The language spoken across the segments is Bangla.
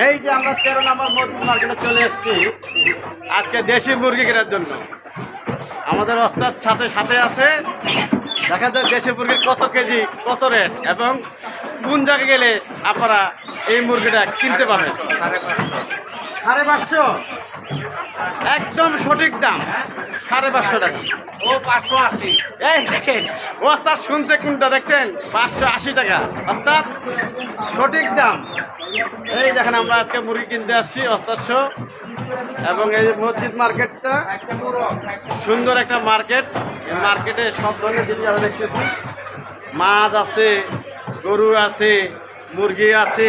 এই যে আমরা 13 নম্বর মসজিদ মার্কেটে চলে এসেছি আজকে দেশি মুরগি কেনার জন্য। আমাদের ওস্তাদ সাথে সাথে আছে। দেখা যায় দেশি মুরগির কত কেজি, কত রেট এবং কোন জায়গায় গেলে আপনারা এই মুরগিটা কিনতে পাবেন। 550, একদম সঠিক দাম 550 টাকা। ও 580। এই দেখেন ওস্তাদ শুনছে কোনটা, দেখছেন 580 টাকা, অর্থাৎ সঠিক দাম। এই দেখেন আমরা আজকে মুরগি কিনতে আসছি ওস্তাদ শো। এবং এই মসজিদ মার্কেটটা সুন্দর একটা মার্কেট। এই মার্কেটে সব ধরনের জিনিস আমরা দেখতেছি। মাছ আছে, গরু আছে, মুরগি আছে,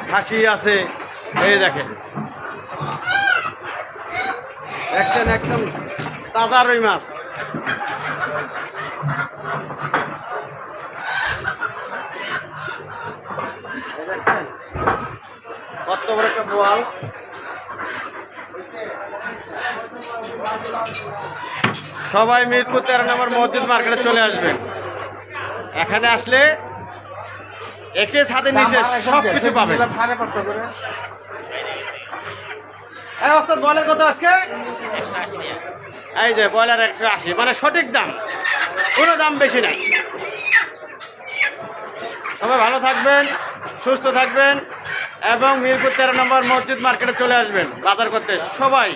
খাসি আছে। এই দেখেন দেখছেন একদম তাজা রুই মাছ। দেখছেন কত বড় একটা বোয়াল। সবাই মিরপুর 13 নম্বর মসজিদ মার্কেটে চলে আসবেন। এখানে আসলে একে ছাদের নিচে সব কিছু পাবেন। এই ওস্তাদ বয়লার কত আজকে? এই যে বয়লার 180, মানে সঠিক দাম, কোনো দাম বেশি নাই। সবাই ভালো থাকবেন, সুস্থ থাকবেন এবং মিরপুর 13 নম্বর মসজিদ মার্কেটে চলে আসবেন বাজার করতে সবাই।